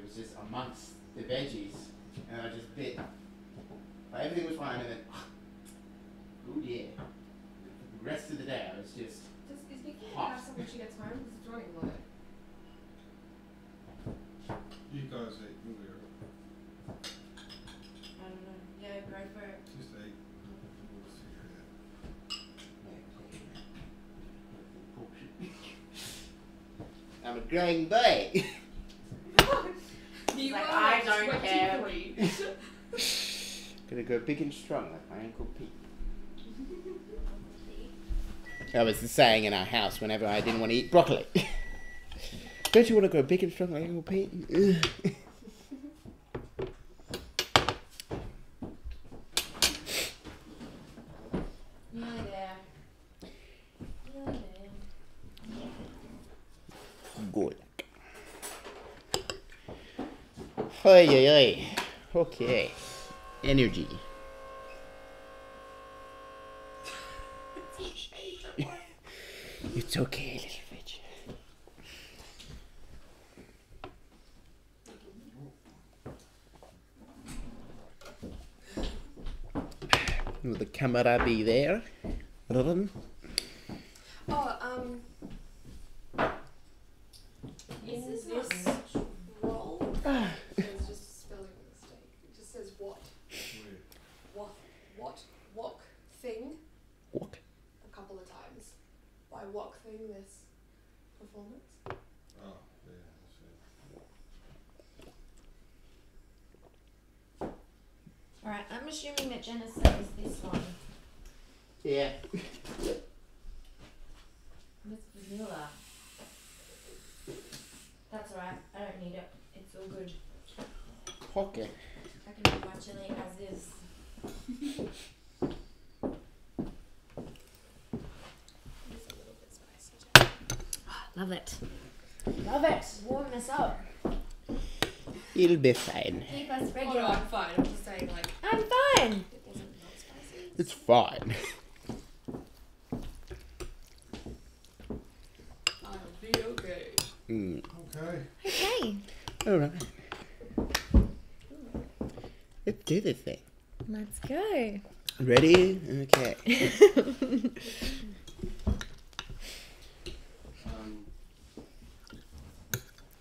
was just amongst the veggies, and I just bit. But everything was fine, and then, oh yeah. The rest of the day, I was just. Is Nikki going to hot. have some when she gets home? Because it's running low. You guys eat, you'll be alright. I don't know. Yeah, go for it. Just eat. We'll figure it out. I'm a growing boy. You Like, are I don't care. 23. Gonna go big and strong like my Uncle Pete. That was the saying in our house whenever I didn't want to eat broccoli. Don't you want to go big and strong like Uncle Pete? Nearly there. Nearly there. Good. Oi, oi, oi. Okay. Energy. It's okay, little bitch. Will the camera be there? Oh, Is in this this not roll, there's just a spelling mistake. It just says what? Where? Wok thing Walk. a couple of times. By wok thing, this performance. Oh, yeah, that's it. Alright, I'm assuming that Jenna says this one. Yeah. With vanilla. That's alright, I don't need it. It's all good. Okay. I can have my chili as is. It's a little bit spicy. Love it. Love it. Warm us up. It'll be fine. Keep us Oh no, regular. I'm fine. I'm just saying, like, I'm fine. it wasn't not spicy. It's fine. I'll be okay. Mm. Okay. Okay. Alright. Let's do this thing. Let's go. Ready? Okay.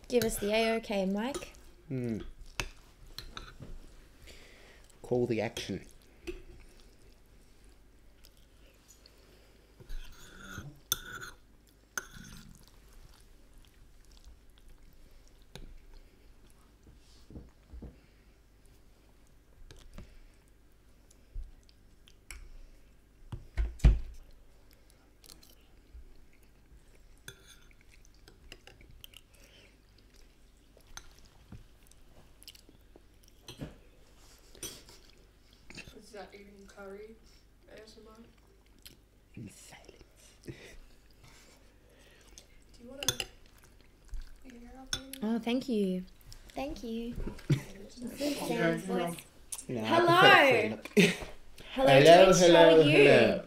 Give us the A-OK, Mike. Hmm. Call the action. Is that eating curry ASMR? In silence. Do you want to pick your hair up? Oh, thank you. Thank you. Okay, voice. No, I Hello. prefer the free look. Hello, Hello, Joyce, hello, how are you? hello.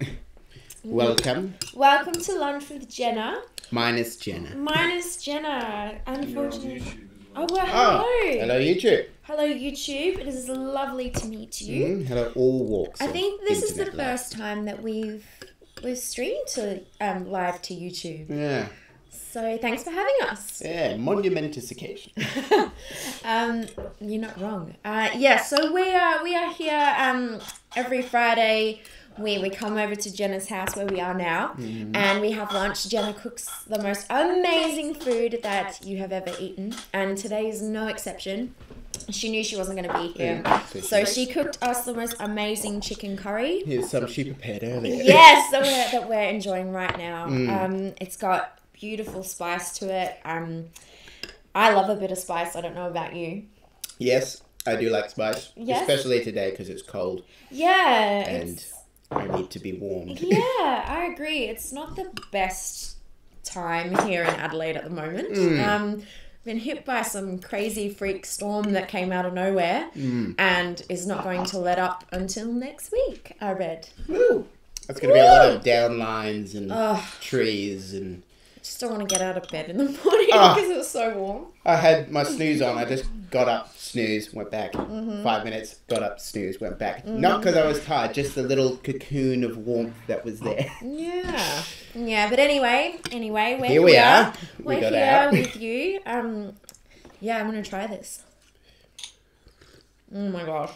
Welcome. Welcome to Lunch with Jenna. Mine is Jenna. Mine is Jenna. You're on Unfortunately. YouTube as Oh, well. well, hello. Hello, YouTube. Hello, YouTube. It is lovely to meet you. Hello, all walks. I of think this is the internet life. first time that we've streamed to live to YouTube. Yeah, So thanks for having us. yeah, monumentous occasion. You're not wrong. Yeah, so we are here every Friday. We come over to Jenna's house where we are now, and we have lunch. Jenna cooks the most amazing food that you have ever eaten, and today is no exception. She knew she wasn't going to be here, so she cooked us the most amazing chicken curry. Here's some she prepared earlier. Yes, that we're enjoying right now. It's got beautiful spice to it. I love a bit of spice. I don't know about you. Yes, I do like spice, Yes? especially today because it's cold Yeah, and it's, I need to be warmed. yeah, I agree. It's not the best time here in Adelaide at the moment. Been hit by some crazy freak storm that came out of nowhere and is not going to let up until next week, I read. Woo! That's going to be a lot of downlines and trees and just don't want to get out of bed in the morning Ah. because it was so warm. I had my snooze on. I just got up, snooze, went back. 5 minutes, got up, snooze, went back. Not because I was tired, just the little cocoon of warmth that was there. Yeah. Yeah, but anyway, we're Here we are. We're We got here out. with you. Yeah, I'm going to try this. Oh my gosh.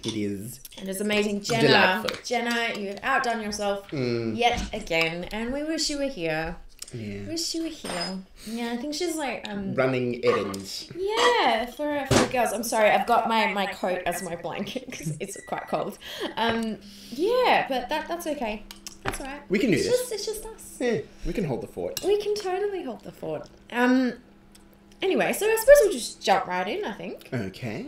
It is. It is amazing. Delightful. Jenna, you've outdone yourself yet again, and we wish you were here. Yeah. Wish you were here. Yeah, I think she's like Running errands. yeah, for girls. I'm sorry, I've got my coat as my blanket because it's quite cold. Yeah, but that's okay. That's alright. We can do this. It's just us. Yeah, we can hold the fort. We can totally hold the fort. Anyway, so I suppose we'll just jump right in, I think. Okay.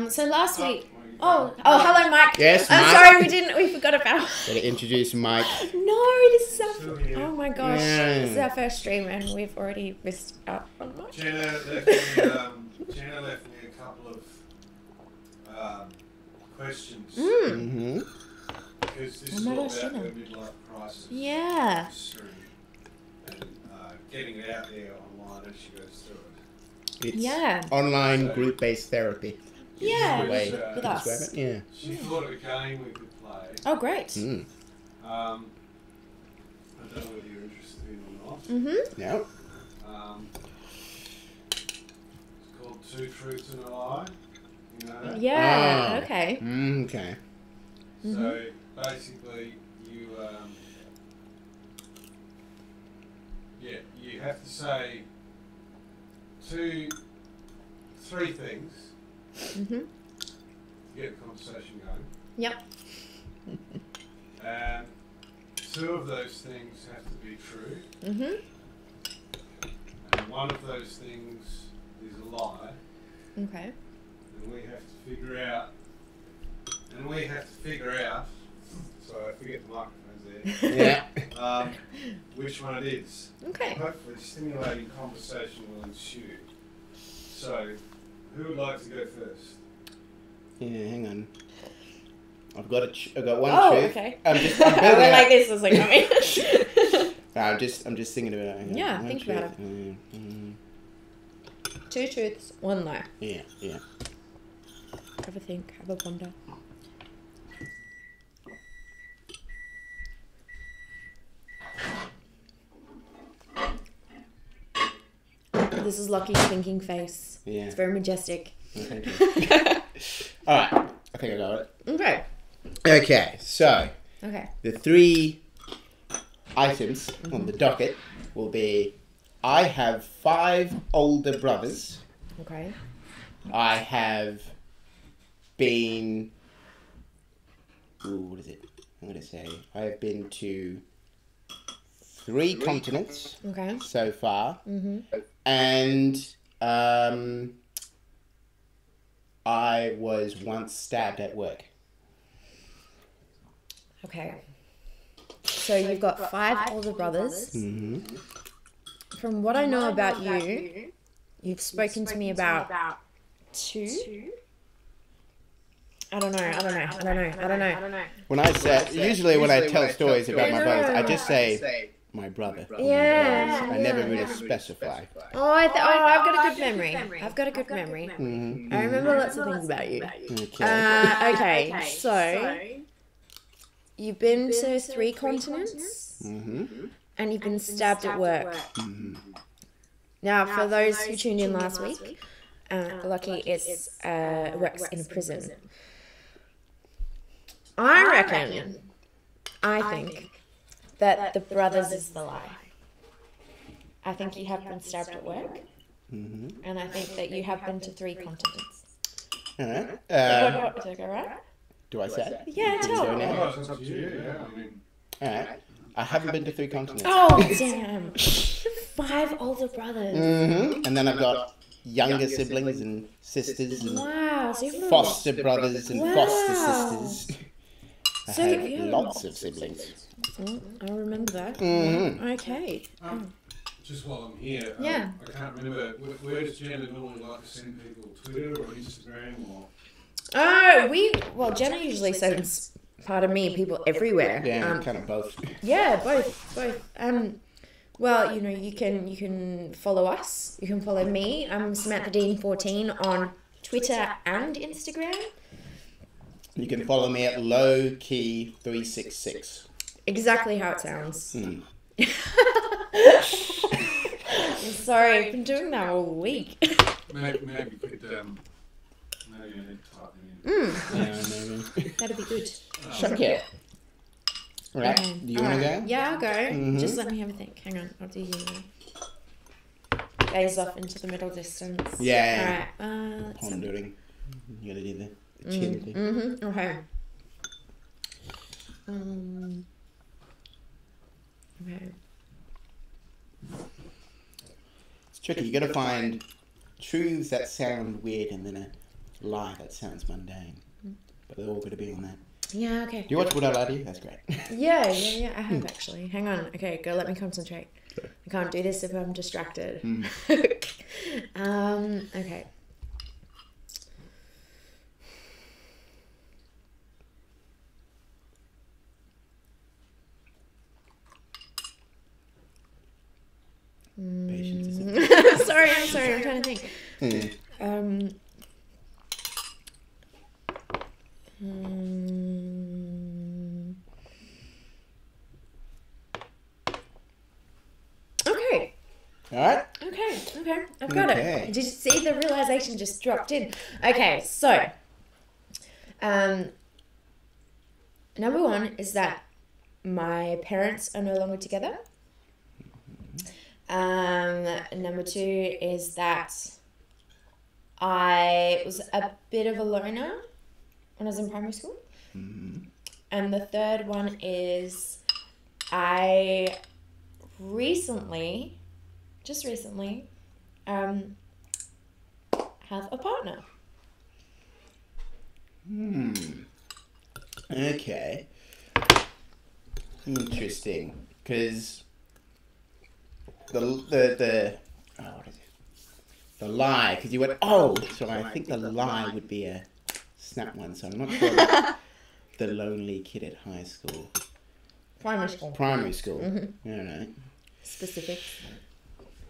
So last week. Oh, hello, Mike. Yes, I'm Mike. sorry, we forgot about. Gotta introduce Mike. No, this is our. Still here. Oh my gosh, Yeah. this is our first stream, and we've already missed out on Mike. Jenna left me a couple of questions Mm-hmm. because this Oh is my all gosh, about Jenna. her midlife crisis. Yeah. History and getting it out there online as she goes through it. It's Yeah. online group-based therapy. Yeah, The way With with to us. describe it. Yeah. She thought of a game we could play. Oh, great. Mm. I don't know whether you're interested in or not. Mhm. Yeah. It's called Two Truths and a Lie. You know that? Yeah. Ah. Okay. Okay. So basically, you have to say three things Mhm. to get the conversation going. Yep. And two of those things have to be true, Mhm. and one of those things is a lie, Okay. and we have to figure out. So I forget the microphone's there. Yeah. Which one it is. Okay. Hopefully, stimulating conversation will ensue. So, who would like to go first? Yeah. Hang on. I've got one Oh, truth. okay. I'm I building went up. like this as like coming. I'm just thinking about it. Yeah, One think about truth. Two truths, one lie. Yeah. Yeah. Have a think. Have a ponder. This is Lockie's thinking face. Yeah. It's very majestic. Thank you. All right. I think I got it. Okay. Okay. So Okay. the three items on the docket will be: I have 5 older brothers. Okay. I have been. Ooh, what is it? I'm gonna say I have been to 3 continents Okay. so far, Mhm. and I was once stabbed at work. Okay. So you've got 5 older brothers. Mm-hmm. From what I know about you, you've spoken to me about 2. I don't know. When I say, usually when I tell stories about my brothers, I just say my brother. Yeah. I never really specify. Oh, I've got a good memory. I've got a good memory. Mm-hmm. I remember lots of things about you. Okay. Okay, so you've been to 3 continents Mm-hmm. and you've been stabbed at work. Mm-hmm. Now, for those who tuned in last week, Lucky works in a prison. I think that the brothers is the lie. I think you have been stabbed at work, Mm-hmm. and I think that you have been to 3 continents. All right. Did I go right? Do I say it? Yeah, Can we go tell. now? Oh, it's up to you, yeah. I mean, All right. I haven't been to 3 continents. Oh, damn. 5 older brothers. Mm-hmm. And then I've got younger siblings and sisters and Wow. So you've foster brothers and foster Wow. sisters. I So have you have lots of siblings. I'll remember that. Mm-hmm. Okay. just while I'm here, Yeah. I can't remember, where does Jenna normally like to send people? Twitter or Instagram or? Well, Jenna usually sends, pardon me, people everywhere. Yeah, kind of both. Yeah, both. Well, you can follow us. You can follow me. I'm Samantha Dean 14 on Twitter and Instagram. You can follow me at lowkey366. Exactly how it sounds. Mm. I'm sorry, I've been doing that all week. Maybe you could maybe you need to type them in. Yeah, maybe. That'd be good. Okay. Right. Okay. Do you want to go? Yeah, I'll go. Mhm. Just let me have a think. Hang on, I'll do you. Gaze off into the middle distance. Yeah. Alright. Let's have- Pondering. You gotta do the chin thing. Mm-hmm. Okay. Okay. It's tricky. You gotta find truths that sound weird and then a lie that sounds mundane. But they're all gotta be on that. Yeah. Okay. Do you watch Would I Lie to You? That's great. Yeah. I have actually. Hang on. Okay, go. Let me concentrate. I can't do this if I'm distracted. Okay. Patience is sorry. I'm trying to think. Okay. Alright? Okay. I've got Okay. it. Did you see the realization just dropped in? Okay, so number one is that my parents are no longer together. Number two is that I was a bit of a loner when I was in primary school. And the third one is I just recently, have a partner. Okay. Interesting. Because the what is it? The lie. Because you went, oh, so I think the lie would be a snap one. So I'm not sure about the lonely kid at high school. Primary school. Primary school. I don't know. Specific.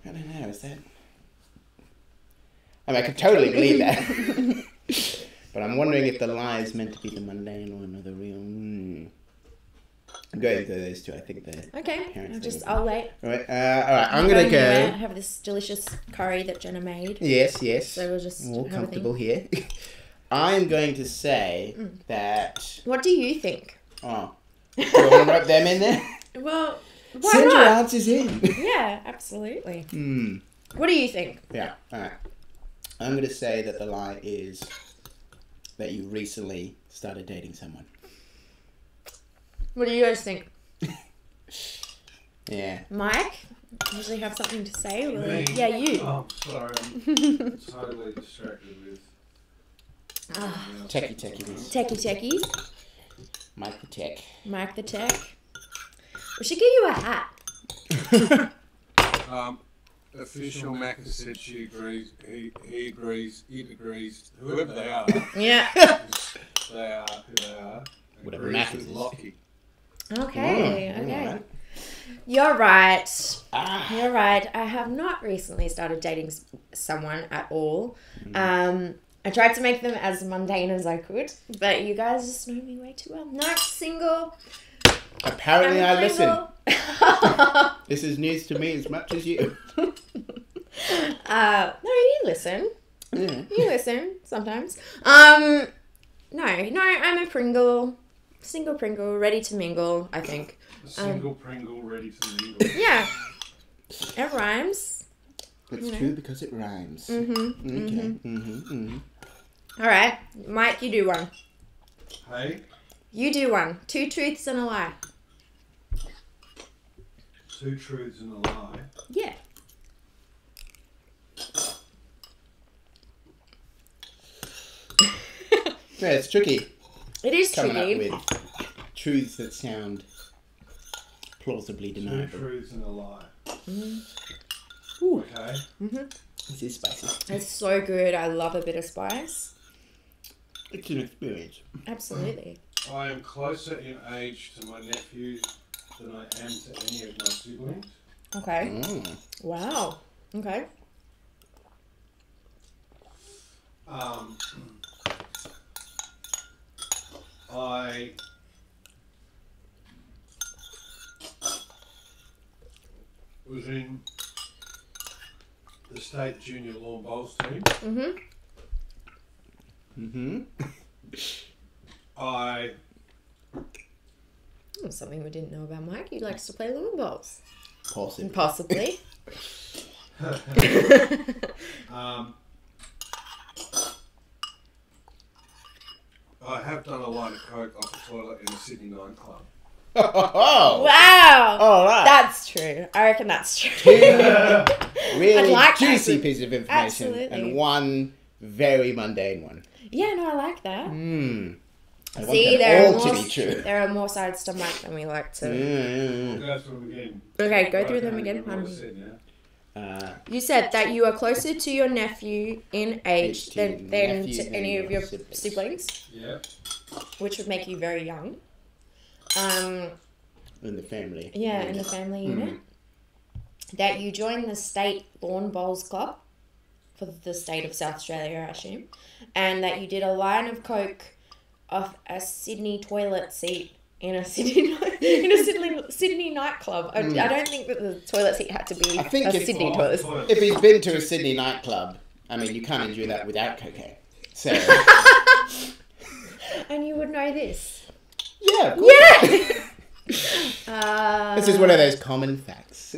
I don't know. Is that? I mean, I could totally believe that. But I'm wondering if the lie is meant to be the mundane one or the real. I'm going to go those two. I think the Okay, parents. I'll wait. All right. I'm gonna go. I have this delicious curry that Jenna made. Yes. So we'll just More have a comfortable here. I'm going to say that. What do you think? Oh, do you want to write them in there? Well, why Send not? your answers in. Yeah, absolutely. What do you think? Yeah. All right. I'm going to say that the lie is that you recently started dating someone. What do you guys think? Yeah. Mike, usually have something to say? Or... Me? Yeah, you. Oh, sorry. I'm totally distracted with. Techie. Techie. Mike the Tech. Mike the Tech. We should get you a hat. Official Macca said she agrees, he agrees, it agrees, whoever they are, Yeah. they are who they are. Whatever agrees Macca's with is. Lockie. Okay. Alright. You're right. Ah. You're right. I have not recently started dating someone at all. I tried to make them as mundane as I could, but you guys just know me way too well. No, single. Apparently I'm I listen. single. This is news to me as much as you. No, you listen. Yeah. You listen sometimes. No, I'm a Pringle. Single Pringle, ready to mingle, I think. A single Pringle ready to mingle. Yeah. It rhymes. It's true because it rhymes. All right. Mike, you do one. Hey, You do one. 2 truths and a lie. 2 truths and a lie. Yeah. Yeah, it's tricky. It is Coming tricky. up with truths that sound plausibly 2 deniable. truths and a lie. Ooh, Okay. this is spicy. It's so good. I love a bit of spice. It's an experience. Absolutely. I am closer in age to my nephew than I am to any of my siblings. Okay. Wow. Okay. I was in the state junior lawn bowls team. I Something we didn't know about Mike. He likes to play lawn bowls. Possibly. I have done a line of coke off the toilet in a Sydney nightclub. Oh, Wow. all right. That's true. I reckon that's true. Really I'd like juicy that. piece of information. Absolutely. And one very mundane one. Yeah, no, I like that. I want See, them all to be true. there are more sides to Mike than we like to. Go through them again. Okay, go through them Right, again. what I said, yeah? You said that you are closer to your nephew in age To than nephews to than any of your siblings. siblings, Yeah. which would make you very young. In the family. Yeah, in the family unit. That you joined the state lawn bowls club for the state of South Australia, I assume, and that you did a line of coke off a Sydney toilet seat in a Sydney Sydney nightclub. I don't think that the toilet seat had to be I think a it's- Sydney toilet seat. If he's been to a Sydney nightclub, I mean, you can't enjoy that without cocaine. So, And you would know this. yeah, of course. Yeah. This is one of those common facts.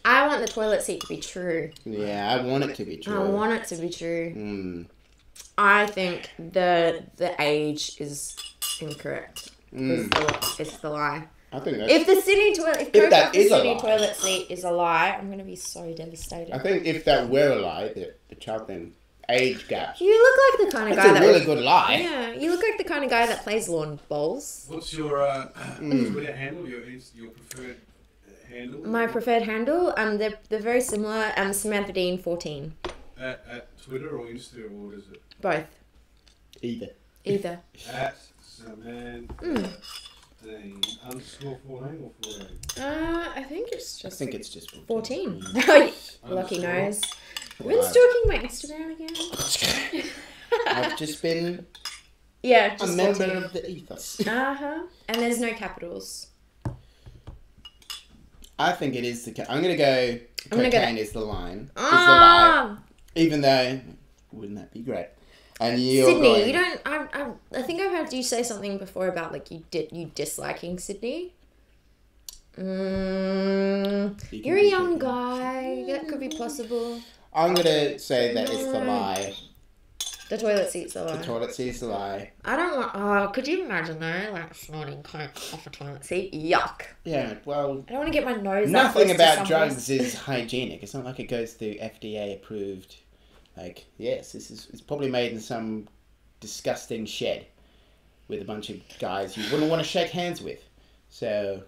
I want the toilet seat to be true. Yeah, I want it to be true. I want it to be true. Mm. I think the age is incorrect. It's the lie. I think that's... If the Sydney toilet, if If that coke off the is a Sydney lie. toilet seat is a lie, I'm gonna be so devastated. I think if that were a lie, the child then age gap. You look like the kind of That's guy a that really good lie. Yeah, you look like the kind of guy that plays lawn bowls. What's your Twitter handle? Your preferred handle? My preferred handle, they're very similar. Samantha Dean 14. At Twitter or Insta, or what is it? Both. Either. Either. At Samantha Dean _14 or 14? I think it's I just think it's just 14. Lucky nose. We're Wow. stalking my Instagram again. I've just been Yeah, a just member 14. of the ethos. And there's no capitals. I think it is the... I'm going to go... I'm gonna go- Cocaine is the line. Is the lie. Even though... Wouldn't that be great? And you're Sydney, going... you don't. I think I've heard you say something before about like you disliking Sydney. You're a young guy. That could be possible. I'm going to say that it's the lie. The toilet seat's the lie. The toilet seat's the lie. I don't want. Oh, could you imagine though, like snorting coke off a toilet seat? Yuck. Yeah, well... I don't want to get my nose. Nothing that close to about someone's- drugs is hygienic. It's not like it goes through FDA approved. Like, yes, it's probably made in some disgusting shed with a bunch of guys you wouldn't want to shake hands with. So,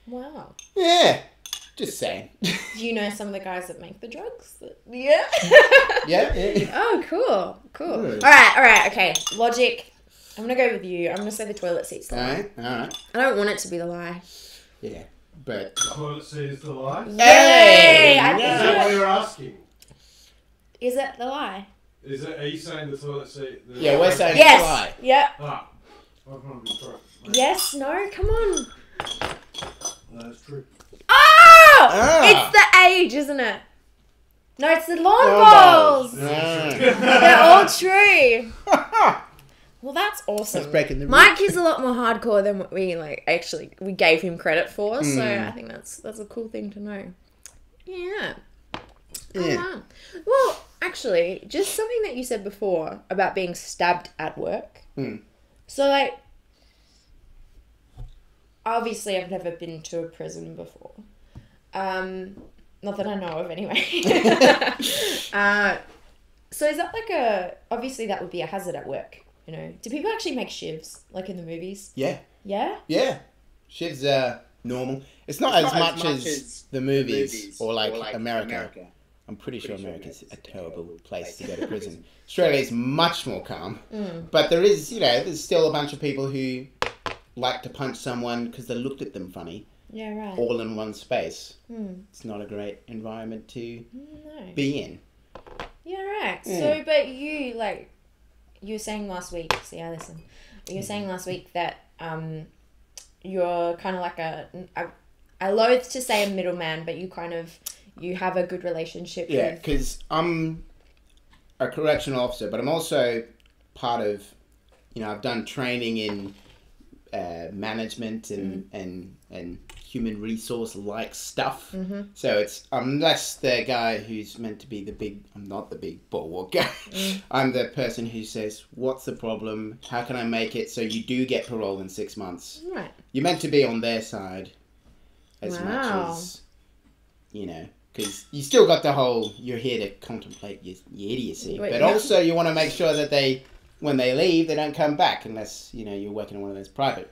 Wow. yeah, just saying. Do you know some of the guys that make the drugs? Yeah. Yeah. Oh, cool. Good. All right. Okay. Logic. I'm gonna go with you. I'm gonna say the toilet seat's the lie. All right. I don't want it to be the lie. Yeah, but... Toilet seat is the lie? Yay! I no. think Is that what you're asking? Is it the lie? Are you saying the toilet seat? Yeah, we're saying Yes. it's a lie. I Yep. want to be correct. Yes. No. Come on. No, that's true. Oh! Ah. It's the age, isn't it? No, it's the lawn Lawn bowls. Mm. They're all true. Well, that's awesome. That's breaking the Mike is a lot more hardcore than what we we gave him credit for. So Mm. I think that's a cool thing to know. Yeah. Yeah. Wow. Well, actually, just something that you said before about being stabbed at work. Mm. So, like, obviously, I've never been to a prison before. Not that I know of, anyway. So is that obviously that would be a hazard at work, you know? Do people actually make shivs, like in the movies? Yeah. Yeah? Yeah. Shiv's normal. It's not as much as the movies or like America. I'm pretty sure America's a terrible place to go to prison. Australia's much more calm. But there is, there's still a bunch of people who like to punch someone because they looked at them funny. Yeah, right. all in one space. Hmm. It's not a great environment to No. be in. Yeah, right. Yeah. So, but you were saying last week. See, I listen. You were saying last week that you're kind of like I loathe to say a middleman, but you have a good relationship. Yeah, with... because I'm a correctional officer, but I'm also part of, I've done training in management and human resource like stuff. Mm-hmm. So I'm less the guy who's meant to be I'm not the big bulwark guy. I'm the person who says, what's the problem? How can I make it so you do get parole in 6 months? Right. You're meant to be on their side as much Wow. as, because you still got the whole, you're here to contemplate your idiocy. Wait, but no. also you want to make sure that when they leave, they don't come back unless, you're working in one of those private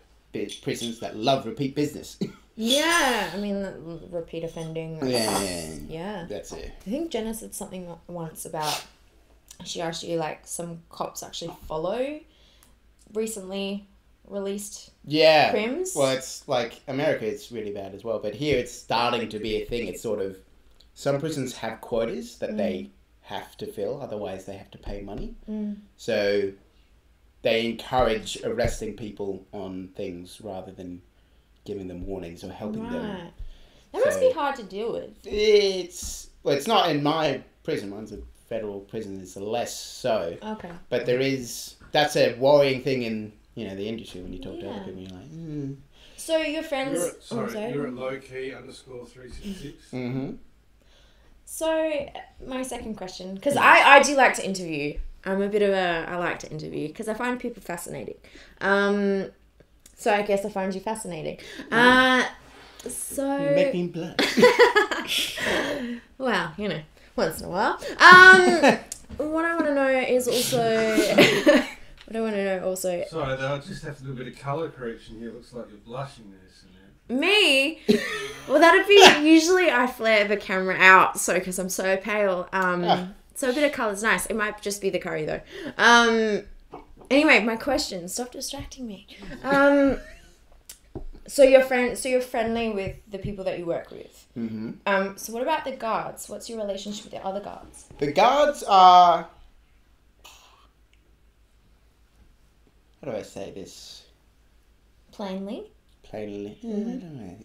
prisons that love repeat business. Yeah, I mean, repeat offending. Yeah. That's it. I think Jenna said something once about, she asked you, like, some cops actually follow recently released crims. Well, it's like America, it's really bad as well. But here it's starting to be a thing. It's sort of, some prisons have quotas that they have to fill, otherwise they have to pay money. So they encourage arresting people on things rather than giving them warnings or helping them. That must be hard to deal with. It's not in my prison. Mine's a federal prison. It's less so. Okay. But that's a worrying thing in the industry when you talk to other people. You're like, So your friends. You're at lowkey _366. Mm-hmm. So my second question, because I do like to interview. I like to interview because I find people fascinating. So I guess I find you fascinating. So You make me blush. well, once in a while. What I want to know is also. Sorry, though, I just have to do a bit of colour correction here. Looks like you're blushing there, Sunil. Me? Well, that'd be usually I flare the camera out, because I'm so pale. So a bit of colour's nice. It might just be the curry though. Anyway, my question. Stop distracting me. So you're friendly with the people that you work with. Mm-hmm. So what about the guards? What's your relationship with the other guards? The guards are. How do I say this? Plainly. Plainly. I don't know.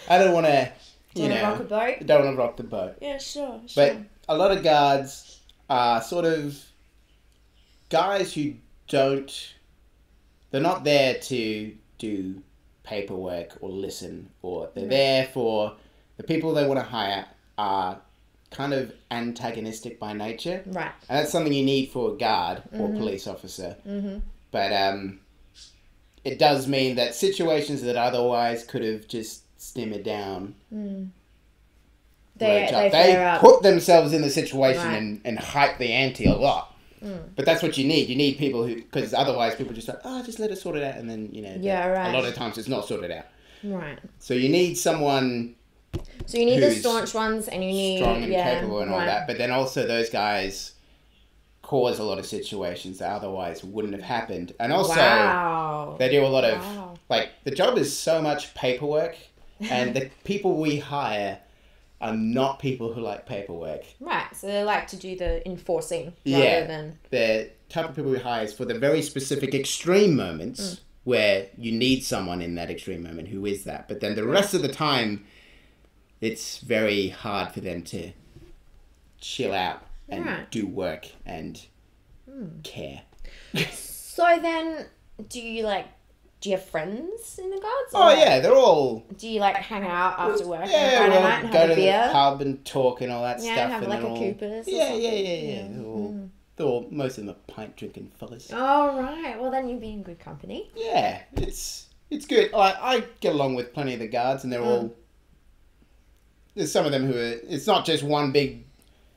I don't want to. Don't rock a boat. Don't want to rock the boat. Yeah, sure. But a lot of guards are sort of guys who don't. They're not there to do paperwork or listen, or they're there for the people they want to hire are kind of antagonistic by nature. Right. And that's something you need for a guard or police officer. Mm-hmm. But it does mean that situations that otherwise could have just simmered down. They put themselves in the situation and hype the ante a lot. But that's what you need. You need people who, because otherwise people just like, just let us sort it out, and then a lot of times it's not sorted out. Right. So you need someone. So you need the staunch ones, and you need strong and capable and all that. But then also those guys cause a lot of situations that otherwise wouldn't have happened, and also they do a lot of the job is so much paperwork, and the people we hire are not people who like paperwork. Right, so they like to do the enforcing rather than... The type of people we hire is for the very specific extreme moments where you need someone in that extreme moment who is that. But then the rest of the time, it's very hard for them to chill out and do work and care. So then, do you have friends in the guards? Oh, yeah, they're all... Do you, hang out after work on a Yeah, Friday night and go have to a beer? the pub and talk and all that stuff. Yeah, have and a Coopers or something. Yeah. They're all, most of them are pint-drinking fellas. Oh, right. Well, then you'd be in good company. Yeah, it's good. I get along with plenty of the guards, and they're all... There's some of them who are... It's not just one big...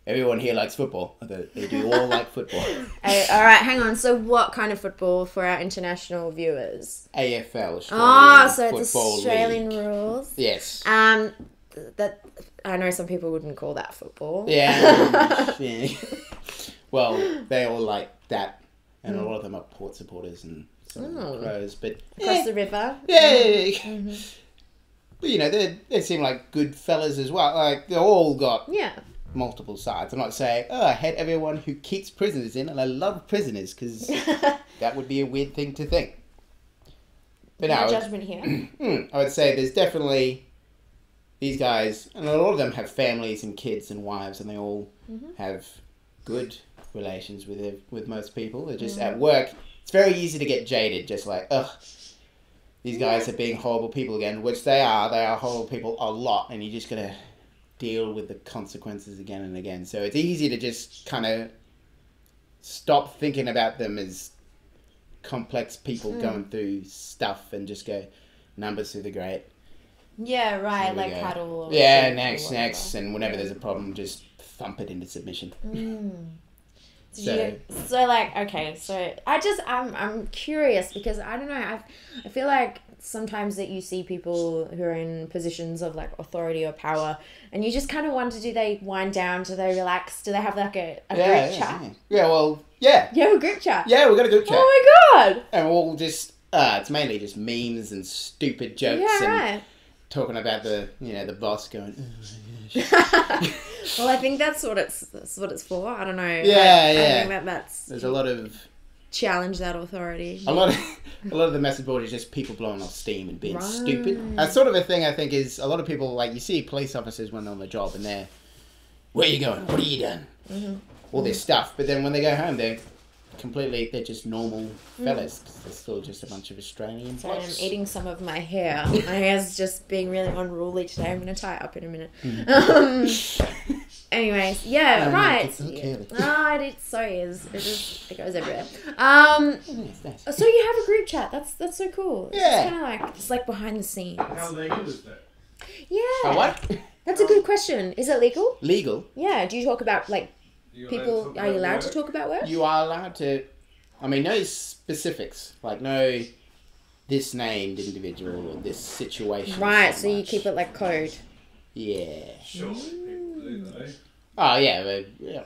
Everyone here likes football. They do all like football. Hey, all right, hang on. So what kind of football for our international viewers? AFL, So it's Football Australian League. rules. Yes. That I know some people wouldn't call that football. Yeah. Well, they all like that, and a lot of them are Port supporters and some Crows, but Across the river. yeah. you know, they seem like good fellas as well. Like, they all got Yeah. multiple sides. I'm not saying, I hate everyone who keeps prisoners in, and I love prisoners, because that would be a weird thing to think. But No no, judgment here. I would say there's definitely these guys, and a lot of them have families and kids and wives, and they all have good relations with most people. They're just at work. It's very easy to get jaded, just like, ugh, these guys are being horrible people again, which they are. They are horrible people a lot, and you just gotta deal with the consequences again and again. So it's easy to just kind of stop thinking about them as complex people going through stuff and just go, numbers through the grate. Yeah, right, Here we like go. cattle. Or Yeah, sheep or next, whatever. and whenever there's a problem, just thump it into submission. So like, okay, so I'm curious because I don't know, I feel like sometimes that you see people who are in positions of like authority or power, and you just kind of wonder, do they wind down, do they relax, do they have like a group chat? Yeah, well, yeah. You have a group chat? Yeah, we've got a group chat. Oh my god! And we're all just, it's mainly just memes and stupid jokes Yeah, and right. talking about the boss going, Well, I think that's what it's for. I don't know. Yeah, I yeah. think that's there's a lot of authority. a lot of the message board is just people blowing off steam and being Right. stupid. That's sort of a thing I think is a lot of people, like, you see police officers when they're on the job and they're, where are you going? What have you done? All this stuff. But then when they go home, they're just normal fellas. 'Cause they're still just a bunch of Australian Sorry, I'm blokes. eating some of my hair. My hair's just being really unruly today. I'm going to tie it up in a minute. Anyways, yeah, right. It's not curly. Oh, it so is. It goes everywhere. Yes, nice. So you have a group chat. That's so cool. Yeah. It's like behind the scenes. How legal is that? Yeah. A what? That's a good question. Is it legal? Legal. Yeah. Do you talk about like You people? Are you allowed to talk about work? You are allowed to, I mean, no specifics. Like, no, this named individual or this situation. Right. So you much. keep it like code. Yeah. Surely people do though. Oh, yeah, but, yeah.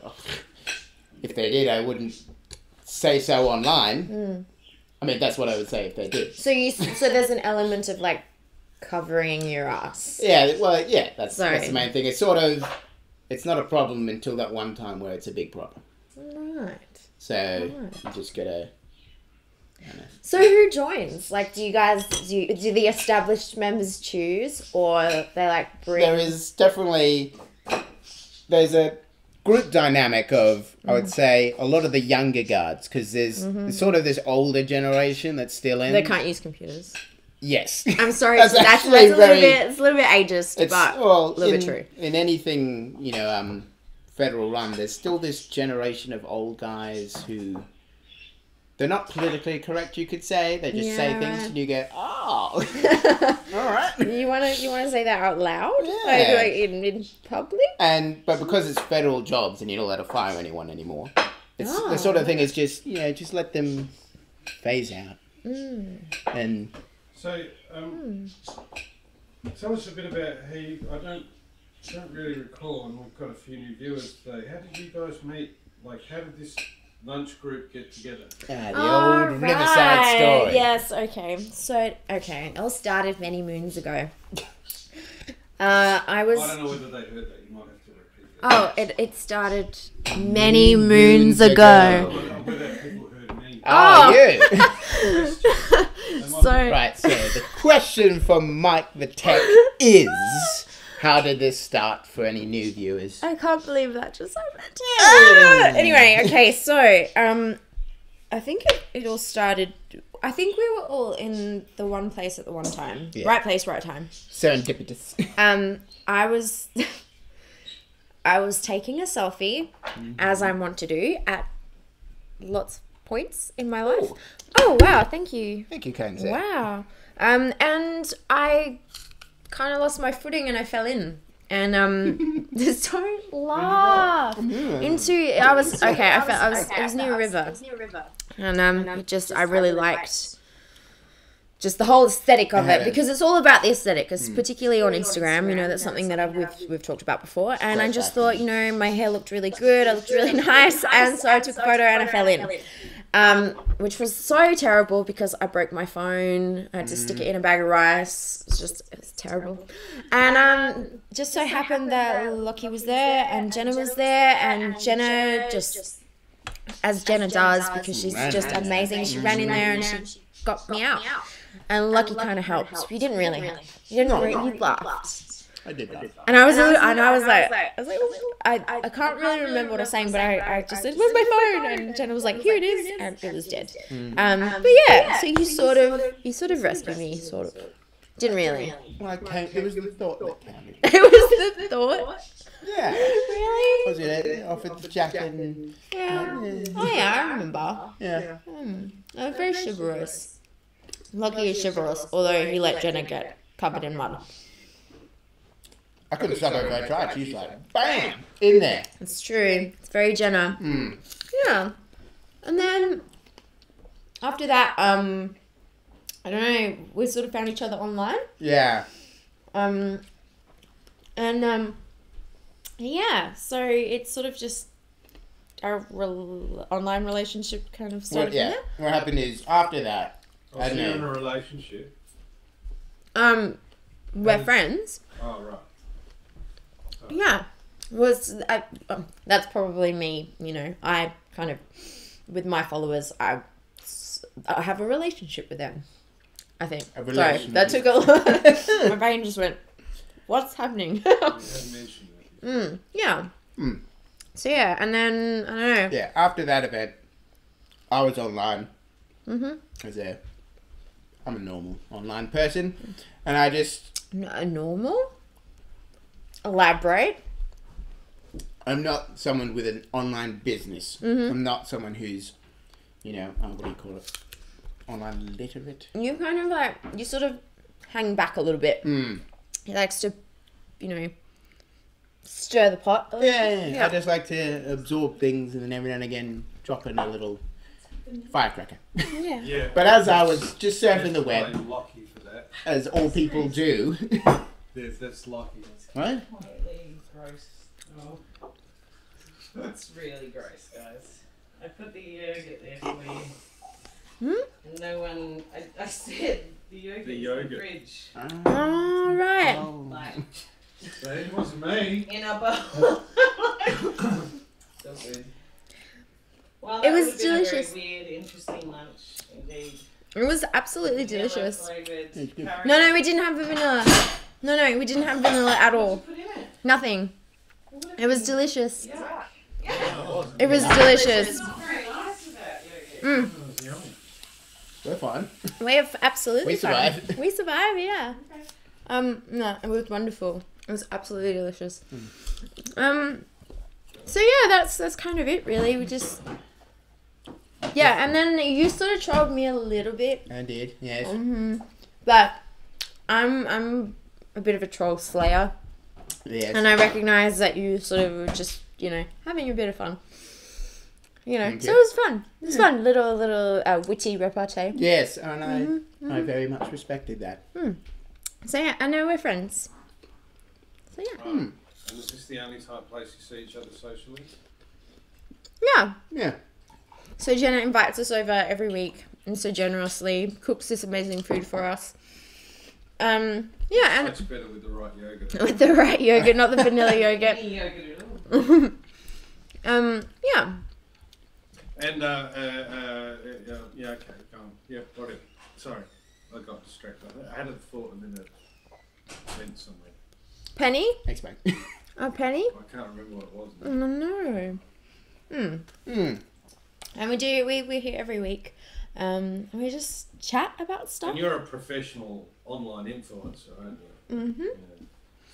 If they did, I wouldn't say so online. I mean, that's what I would say if they did. So there's an element of like covering your ass. Yeah, well, yeah, that's Sorry. the main thing. It's sort of, it's not a problem until that one time where it's a big problem. Right. So you just gotta. I don't know. So who joins? Like, do the established members choose, or they like bring? There is definitely, there's a group dynamic of, I would say, a lot of the younger guards, because there's sort of this older generation that's still in. They can't use computers. Yes. I'm sorry, That's that's actually a little very- bit. It's a little bit ageist, It's, but well, a little in, bit true. in anything, federal run, there's still this generation of old guys who, they're not politically correct, you could say. They just say Yeah, things right. and you go, oh, all right. You wanna say that out loud? Yeah. Like in public? But because it's federal jobs and you're not allowed to fire anyone anymore, it's Oh. the sort of thing is just, just let them phase out. And So, tell us a bit about how you, I don't really recall, and we've got a few new viewers today. How did you guys meet? Like, how did this lunch group get together? the old Riverside story. Yes, okay. So, it all started many moons ago. I was... I don't know whether they heard that. You might have to repeat that. Oh, it started many moons ago. I bet people heard me. Oh, you. So, Right, so the question from Mike the Tech is, how did this start for any new viewers? I can't believe that just happened. Anyway, okay, so I think it all started. I think we were all in the one place at the one time. Yeah. Right place, right time. Serendipitous. I was taking a selfie, as I want to do, at lots of points in my life. Oh wow, thank you. Thank you, Kenzie. Wow. And I kind of lost my footing and I fell in. And just don't laugh. It was near a river. And I really liked just the whole aesthetic of it, because it's all about the aesthetic, because particularly on Instagram, that's something that we've talked about before. And I just thought, my hair looked really good, I looked really nice, and so I took a photo and I fell in. which was so terrible because I broke my phone. I had to stick it in a bag of rice. It was terrible. And just so happened that Lockie was there and Jenna was there, and Jenna just, as Jenna does, because she's just amazing, she ran in there and she got me out. And Lockie kind of helped. You didn't really help. You laughed. I did that. And I was like, I can't really remember what I was saying, but I just said, "Where's my phone?" And Jenna was like, "Here it is," and it was dead. But yeah, so you sort of rescued me, sort of. Didn't really. Well, it was the thought that counted. It was the thought. Yeah. Really? Was it? Offered the jacket and... Yeah. Oh yeah, I remember. Yeah. Very chivalrous. Lockie is chivalrous, although he let Jenna get covered in mud. I couldn't stop her if I tried. She's like, bam! In there. It's true. It's very Jenna. Yeah. And then after that, I don't know, we sort of found each other online. Yeah. Yeah, so it's sort of just our online relationship kind of started from there. What happened is, after that, I was in a relationship. We're friends. Oh, right. Yeah. That's probably me, you know. I kind of, with my followers, I have a relationship with them, I think. Sorry, that took a lot. My brain just went, what's happening? You had mentioned that. Yeah. So yeah, and then, I don't know. Yeah, after that event, I was online. I'm a normal online person, and I just... Normal? Elaborate. I'm not someone with an online business. I'm not someone who's, you know, what do you call it? Online literate. You kind of like, you sort of hang back a little bit. He likes to, you know, stir the pot. Yeah. I just like to absorb things and then every now and again drop in a little firecracker. Yeah. But as I was just surfing the web, I'm lucky for that. as all people do. That's lucky. What? Completely gross. Oh. That's really gross, guys. I put the yogurt there for you. And no one... I said the yogurt's in the fridge. All right. Like, It wasn't me. in a bowl. So good. Well, It was would have been delicious. A very weird, interesting lunch, indeed. It was absolutely delicious. Yellow-flavoured It's good. curry. No, we didn't have the vanilla. No, we didn't have vanilla at all. What did you put in it? Nothing. It was delicious. Yeah. It was delicious. It's not very nice with that yogurt. We're fine. We have absolutely We survived. fun. We survived, yeah. No, it was wonderful. It was absolutely delicious. So yeah, that's kind of it really. We just and then you sort of trolled me a little bit. I did, yes. But I'm a bit of a troll slayer. Yes. And I recognise that you sort of were just, you know, having a bit of fun. You know, Thank so you. it was fun. It was fun. Little witty repartee. Yes, and I very much respected that. So yeah, I know we're friends. So yeah. Right. And is this the only type place you see each other socially? Yeah. Yeah. So Jenna invites us over every week and so generously cooks this amazing food for us. Yeah, and Much better with the right yogurt. with the right yogurt, not the vanilla yogurt. Any yogurt at all. Yeah. And, yeah, okay, go on. Yeah, whatever. Sorry, I got distracted. I had a thought and then it went somewhere. Penny? Thanks, mate. A penny? I can't remember what it was. Oh no. And we're here every week. And we just chat about stuff. And you're a professional online influencer, aren't you? Yeah.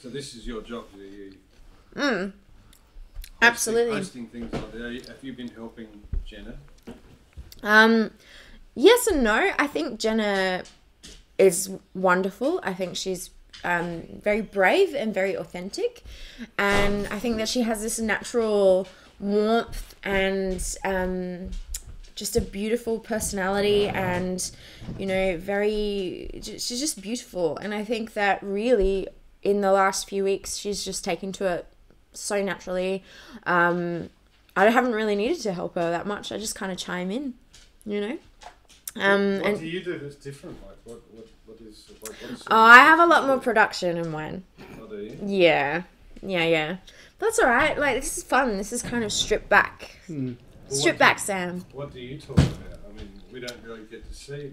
So this is your job, do you? Absolutely. Hosting things like that. Have you been helping Jenna? Yes and no. I think Jenna is wonderful. I think she's very brave and very authentic. And I think that she has this natural warmth and just a beautiful personality and, you know, she's just beautiful. And I think that really in the last few weeks, she's just taken to it so naturally. I haven't really needed to help her that much. I just kind of chime in. you know. What And do you do that's different? Like, what is I have a lot more production in mine. Oh, do you? Yeah. That's all right. Like, this is fun. This is kind of stripped back. Strip back, Sam. What do you talk about? I mean, we don't really get to see.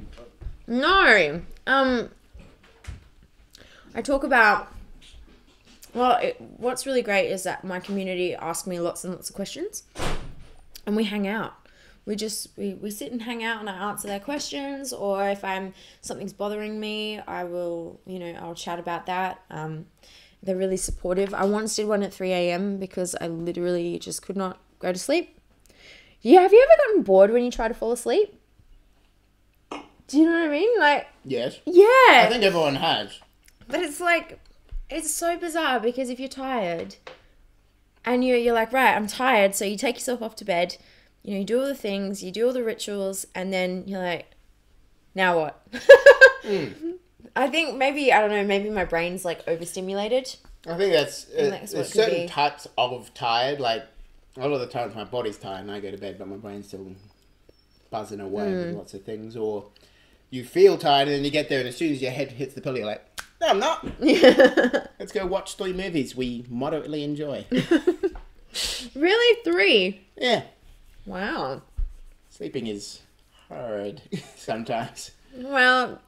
No. I talk about. Well, what's really great is that my community asks me lots and lots of questions, and we hang out. We sit and hang out, and I answer their questions. Or if something's bothering me, I'll chat about that. They're really supportive. I once did one at 3 a.m. because I literally just could not go to sleep. Yeah, have you ever gotten bored when you try to fall asleep? Do you know what I mean? Like, Yes. yeah. I think everyone has. But it's like, it's so bizarre because if you're tired and you're like, right, I'm tired. So you take yourself off to bed, you do all the things, you do all the rituals, and then you're like, now what? I think maybe my brain's like overstimulated. I think that's that's what there's it could certain be. types of tired. Like a lot of the times, my body's tired and I go to bed, but my brain's still buzzing away with lots of things. Or you feel tired and then you get there, and as soon as your head hits the pillow, you're like, no, I'm not. Let's go watch 3 movies we moderately enjoy. Really? 3? Yeah, Wow. sleeping is hard sometimes. Well,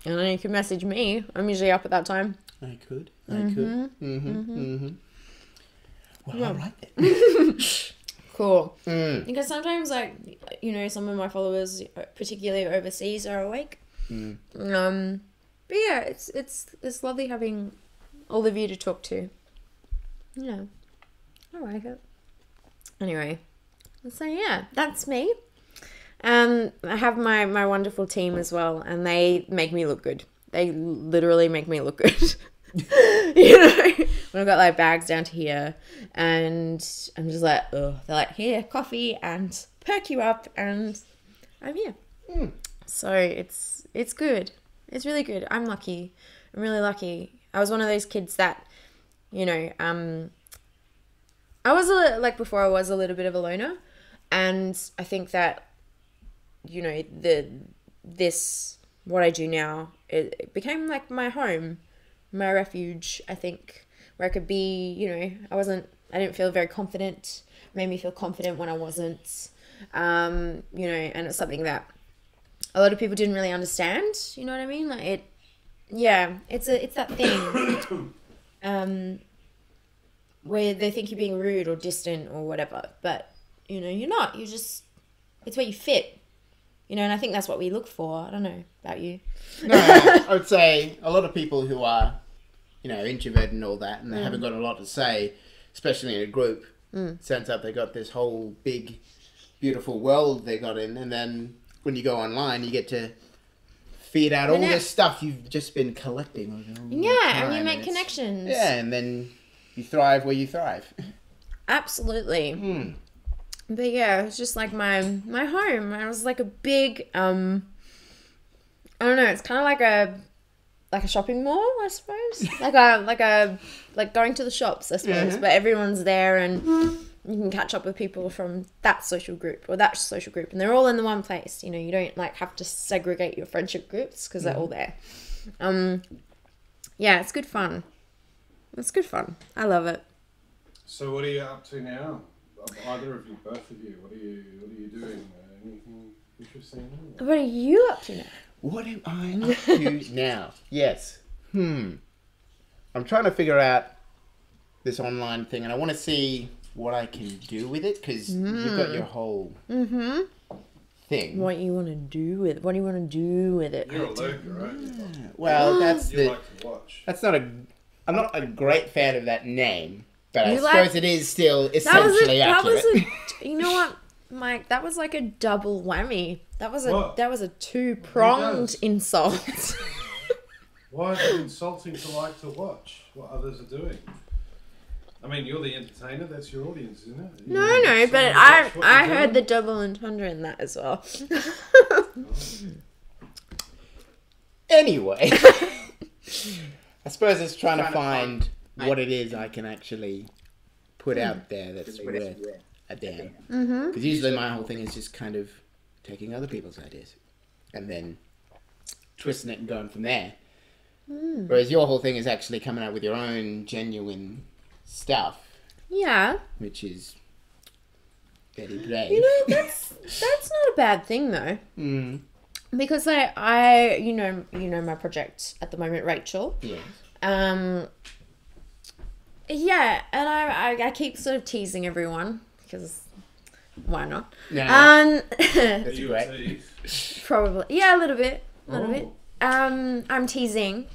I don't know, you can message me. I'm usually up at that time. I could. Well, all right then. Cool. Because sometimes, like, some of my followers, particularly overseas, are awake. But yeah, it's lovely having all of you to talk to. Yeah, I like it. Anyway, so yeah, that's me. I have my wonderful team as well, and they make me look good. They literally make me look good. When I've got like bags down to here, and I'm just like, oh, they're like, here, coffee, and perk you up, and I'm here. So it's good. It's really good. I'm lucky. I'm really lucky. I was one of those kids that, I was before I was a little bit of a loner, and I think that, what I do now, it became like my home, my refuge, I think, where I could be, I didn't feel very confident, made me feel confident when I wasn't, and it's something that a lot of people didn't really understand, you know what I mean? Like it's that thing, where they think you're being rude or distant or whatever, but, you're not, it's where you fit. And I think that's what we look for. I don't know about you. No, I would say a lot of people who are, introverted and all that, and they haven't got a lot to say, especially in a group, turns out they got this whole big, beautiful world they got in, and then when you go online, you get to feed out all this stuff you've just been collecting. And you make connections. Yeah, and then you thrive where you thrive. Absolutely. But yeah, it was just like my home. I was like a big I don't know, it's kind of like a shopping mall, I suppose. like going to the shops, I suppose. But everyone's there, and you can catch up with people from that social group or that social group, and they're all in the one place. You don't like have to segregate your friendship groups because they're all there. Yeah, it's good fun. It's good fun. I love it. So what are you up to now? Either of you, both of you, what are you doing? Anything interesting? What are you up to now? What am I up to now? Yes. I'm trying to figure out this online thing, and I want to see what I can do with it, because you've got your whole thing. What you want to do with it? What do you want to do with it? You're a lurker, right? Well, You like to watch. I'm not a great fan of that name, but I suppose it is still essentially accurate. You know what, Mike? That was like a double whammy. That was What? a 2-pronged insult. Why is it insulting to like to watch what others are doing? I mean, you're the entertainer. That's your audience, isn't it? No, but I heard the double entendre in that as well. Anyway, I suppose it's trying to find what it is I can actually put out there that's worth a damn. Because usually my whole thing is just kind of taking other people's ideas and then twisting it and going from there. Whereas your whole thing is actually coming out with your own genuine stuff, Yeah. which is very brave. You know, that's not a bad thing though. Because I you know my project at the moment, Rachel. Yes. Yeah, and I keep sort of teasing everyone because why not? Yeah. That's You great. tease. Probably, yeah, a little bit. Oh. I'm teasing.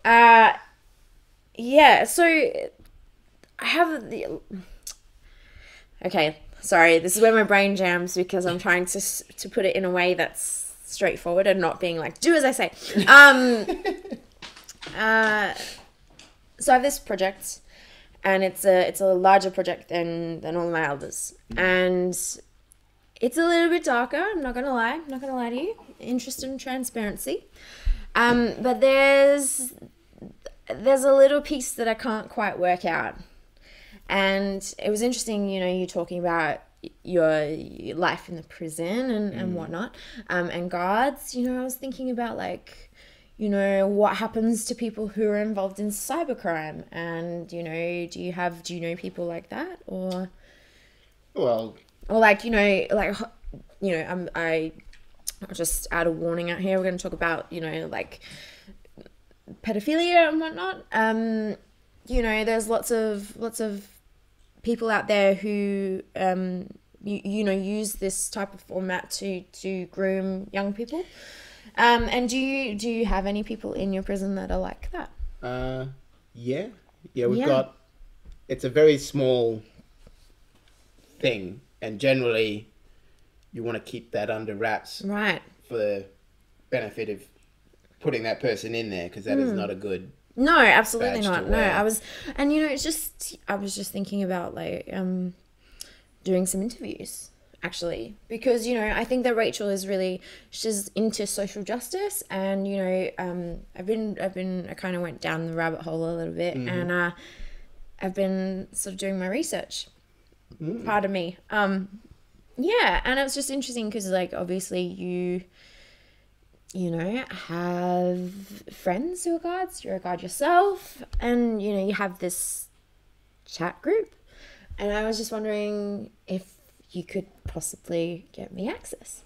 Yeah, so I have the. Okay, sorry. This is where my brain jams because I'm trying to put it in a way that's straightforward and not being like, do as I say. So I have this project, and it's a larger project than all my others, and it's a little bit darker. I'm not gonna lie. I'm not gonna lie to you. Interest in transparency, but there's a little piece that I can't quite work out, and it was interesting. You know, you talking about your life in the prison and whatnot, and guards. You know, I was thinking about like, you know, what happens to people who are involved in cybercrime, and you know, do you know people like that, or Well, like I just add a warning out here. We're going to talk about, you know, like pedophilia and whatnot. You know, there's lots of people out there who you know, use this type of format to groom young people. And do you have any people in your prison that are like that? yeah, we've Yeah. got. It's a very small thing, and generally, you want to keep that under wraps Right. for the benefit of putting that person in there, because that is not a good. No, absolutely Badge to not. No, wear. I was thinking about like doing some interviews actually, because you know, I think that Rachel is really, she's into social justice, and you know, I kind of went down the rabbit hole a little bit, and I've been sort of doing my research. Pardon me. Yeah, and it was just interesting because like obviously you know, have friends who are guards, you're a guard yourself, and you know, you have this chat group, and I was just wondering if you could possibly get me access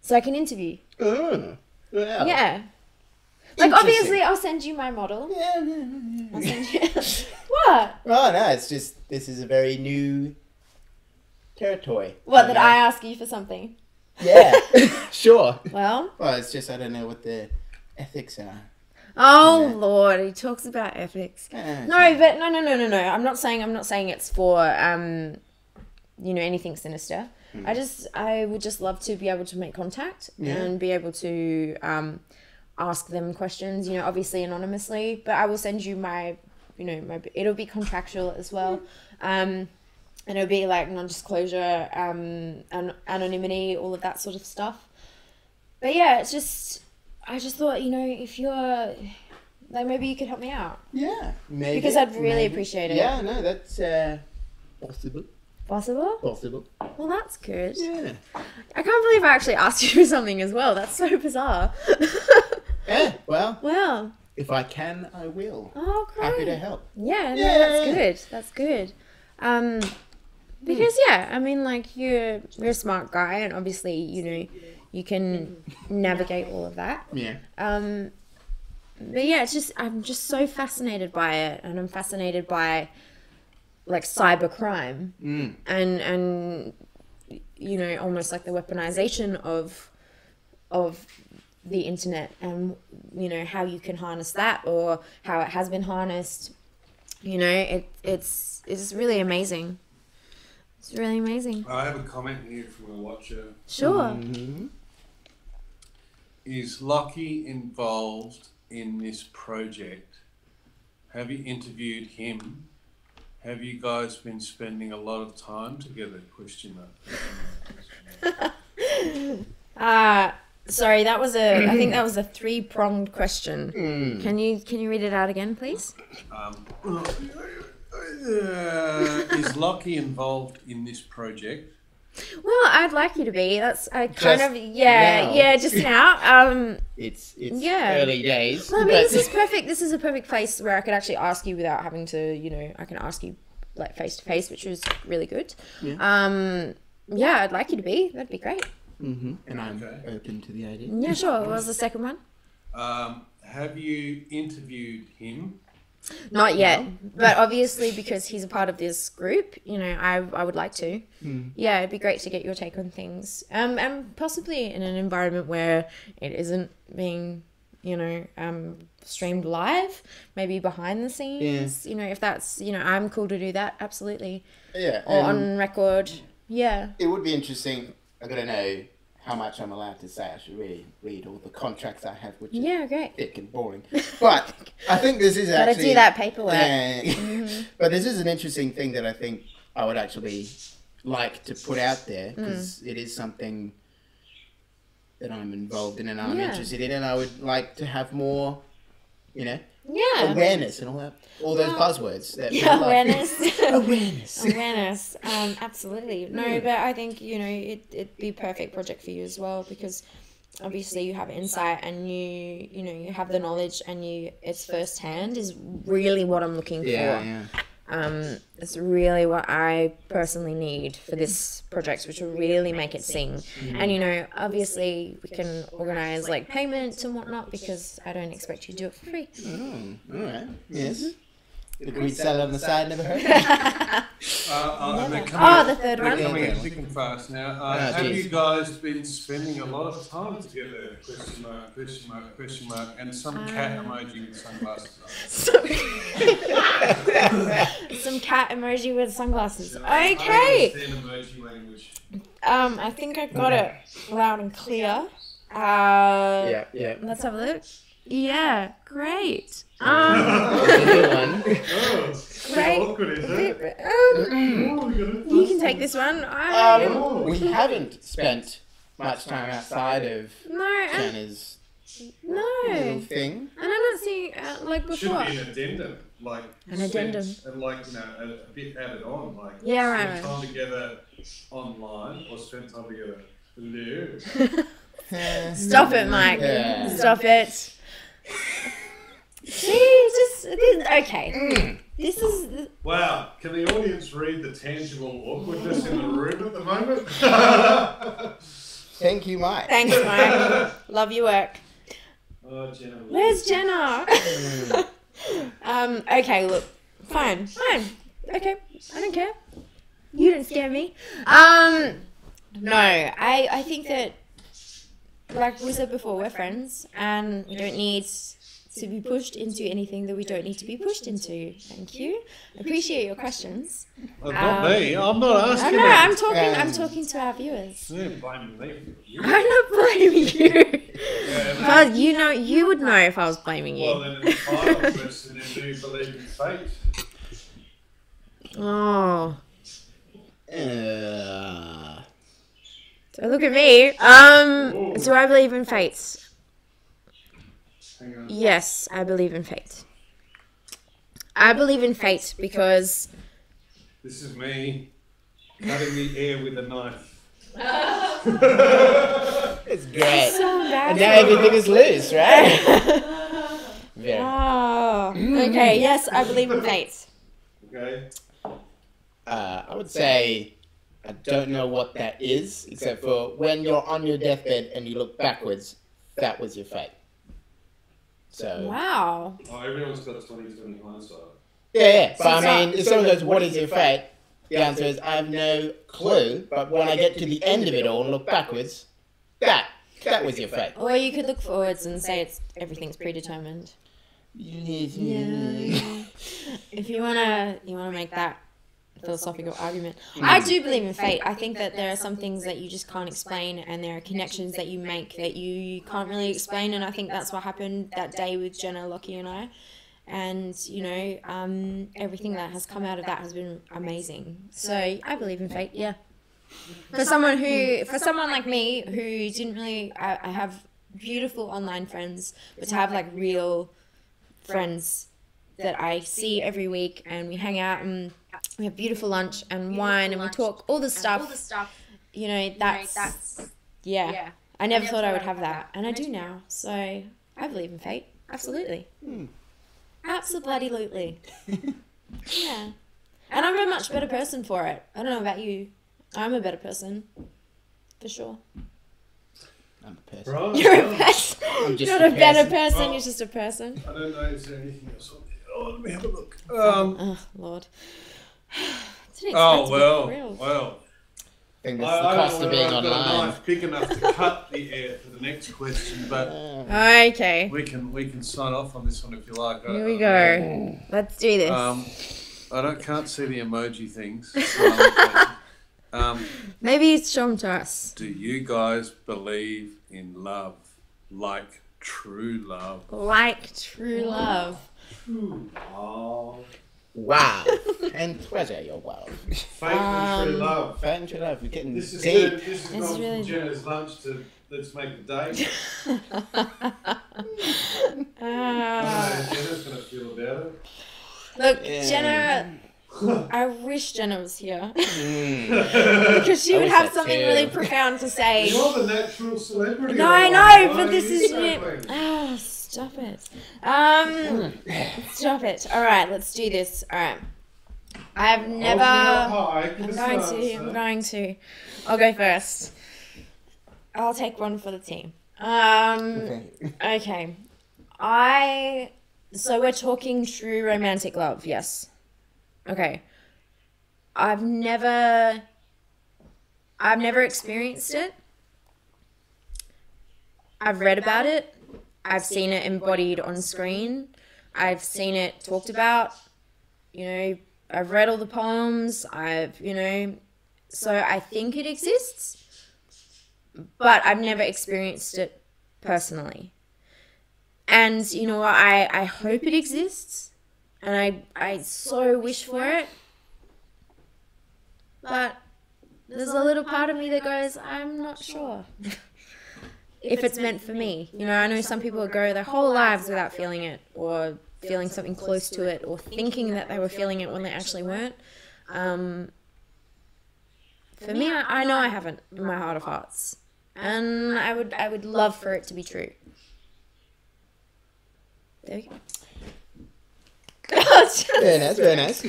so I can interview. Oh, well. Yeah. Like Interesting. obviously I'll send you my model. Yeah. I'll send you what? Oh no, it's just this is a very new territory. What, that I ask you for something? Yeah, sure. Well, It's just I don't know what the ethics are. oh Yeah. Lord, he talks about ethics. Eh, No, but no. I'm not saying it's for you know, anything sinister. I would just love to be able to make contact and be able to ask them questions, you know, obviously anonymously, but I will send you my, you know, it'll be contractual as well. And it'll be like non-disclosure, anonymity, all of that sort of stuff. But yeah, it's just, I just thought, you know, if you're, like, maybe you could help me out. Yeah, maybe. Because I'd really maybe. appreciate it. Yeah, no, that's possible. Possible? Possible. Well, that's good. Yeah. I can't believe I actually asked you for something as well. That's so bizarre. Yeah. Well, Wow. if I can, I will. Oh, great. Happy to help. Yeah, no, Yeah. that's good. That's good. Because yeah, I mean, like you're a smart guy, and obviously, you know, you can navigate all of that. Yeah. But yeah, it's just I'm just so fascinated by it, and I'm fascinated by like cybercrime and you know, almost like the weaponization of the internet, and you know, how you can harness that, or how it has been harnessed. You know, it's really amazing. It's really amazing. I have a comment here from a watcher. Sure. Mm-hmm. Is Lockie involved in this project? Have you interviewed him? Have you guys been spending a lot of time together? Question mark. Sorry, that was I think that was a 3-pronged question. Can you read it out again, please? Is Lockie involved in this project? Well, I'd like you to be. That's I kind Just of just now. It's Yeah. early days. Well, I mean, but- this is perfect. This is a perfect place where I could actually ask you without having to, I can ask you like face to face, which was really good. Yeah, I'd like you to be. That'd be great. And I'm Okay. open to the idea. Yeah, sure. What was the second one? Have you interviewed him? Not yet, but obviously because he's a part of this group, I would like to. Yeah, it'd be great to get your take on things. And possibly in an environment where it isn't being, streamed live, maybe behind the scenes. If that's, I'm cool to do that, absolutely. Yeah. Or and on record. Yeah. it would be interesting. I gotta know how much I'm allowed to say. I should really read all the contracts I have, which is Yeah, great. thick and boring. But I think this is Gotta actually do that paperwork. But this is an interesting thing that I think I would actually like to put out there because it is something that I'm involved in and I'm interested in, and I would like to have more, Yeah. awareness and all those buzzwords. That Yeah, people like. awareness. Awareness. Awareness. Absolutely. No, but I think, it'd be a perfect project for you as well because obviously you have insight and you have the knowledge and it's firsthand is really what I'm looking for. Yeah. It's really what I personally need for this project, which will really make it sing. And obviously we can organize like payments and whatnot because I don't expect you to do it for free. Oh, all right. Yes. Did we sell on the side? Never heard. The third They're one. coming in thick and fast now. Have geez. you guys been spending a lot of time together? Question mark, question mark, question mark, and some cat emoji with sunglasses on. Some cat emoji with sunglasses. I Okay. don't understand emoji language. I think I got it loud and clear. Yeah. Let's have a look. Yeah, great. Good one. Great. Awkward, is it? You can take this one. We haven't spent much time outside of No, Jenna's no. little thing. And I'm not seeing like Should before. be an addendum, like An addendum. spent, like a bit added on, like Yeah, right, spend right. time together online or spend time together. Hello. Stop it, Mike. Yeah. Stop it. See, okay. This is Wow, can the audience read the tangible awkwardness in the room at the moment? Thank you, Mike. thanks, Mike. Love your work. Oh, Jenna. Where's Jenna? Okay, look. Fine. Okay, I don't care. You didn't scare me. No, I think that, like we said before, we're friends and we don't need to be pushed into anything that we don't need to be pushed into. Thank you. Appreciate your questions. Not me. I'm not I asking. know, that. I'm talking to our viewers. You're blaming me. I'm not blaming you. Yeah, But you would know if I was blaming you. well, then the final question is: do you believe in fate? Oh. Uh, Don't look at me. Do I believe in fate? Hang on. Yes, I believe in fate. I believe in fate because This is me cutting the air with a knife. it's great. so And bad. now everything is loose, right? Very. Oh, okay. Yes, I believe in fate. Okay. I would say I don't know what that is, except for when you're on your deathbed and you look backwards, that was your fate. So Wow. Oh, everyone's got 20/20 hindsight. yeah. But I mean, if someone goes, "What is your fate?" The answer is, "I have no clue." But when I get to the end of it all and look backwards, that was your fate. Or you could look forwards and say everything's predetermined. Yeah. If you wanna make that philosophical argument, I do believe in fate. I think that there are some things that you just can't explain, and there are connections that you make that you can't really explain. And I think that's what happened that day with Jenna, Lockie, and I. And everything that has come out of that has been amazing. So I believe in fate. Yeah. For someone like me who didn't really, I have beautiful online friends, but to have like real friends that I see every week and we hang out and we have beautiful lunch and wine and we talk all this stuff. you know, that's yeah. I never thought I would have that, and I do now. So I believe in fate. Absolutely. Absolutely. Yeah. And I'm a much better person for it. I don't know about you. I'm a better person. For sure. I'm a person. Right. You're a person. I'm just You're a not a better person. person. Oh. You're just a person. I don't know, is there anything else on there? Oh, let me have a look. Oh, Lord. Didn't Oh, expect to be well, grilled. well. I think that's the cost of being I've got a online. knife big enough to cut the air for the next question, but Okay. we can sign off on this one if you like. Here we go. Let's do this. I can't see the emoji things. Maybe show them to us. Do you guys believe in love, like true love? Like true love. True love. Wow. And treasure your wealth. Faith and true love. Faith and true love. We're getting This is deep. this has It's gone really- from Jenna's lunch to let's make a date. Jenna's gonna feel about it. Look, Yeah. Jenna, I wish Jenna was here. Mm. Because she I would wish have that something too. really profound to say. You're the natural celebrity. No, I of know, life, but this is exactly. oh, stop it. Stop it. All right, let's do this. All right. I've never. I'm going to. I'll go first. I'll take one for the team. Okay. So we're talking true romantic love, yes. Okay. I've never experienced it. I've read about it. I've seen it embodied on screen. I've seen it talked about. You know, I've read all the poems. so I think it exists. But I've never experienced it personally. And you know what? I hope it exists. And I so wish for it. But there's a little part of me that goes, I'm not sure if it's meant for me. You know, I know some people go their whole lives without feeling it or feeling something close to it or thinking that they were feeling it when they actually weren't. For me, I know I haven't in my heart of hearts. And I would love for it to be true. There we go. Very nice, very nice.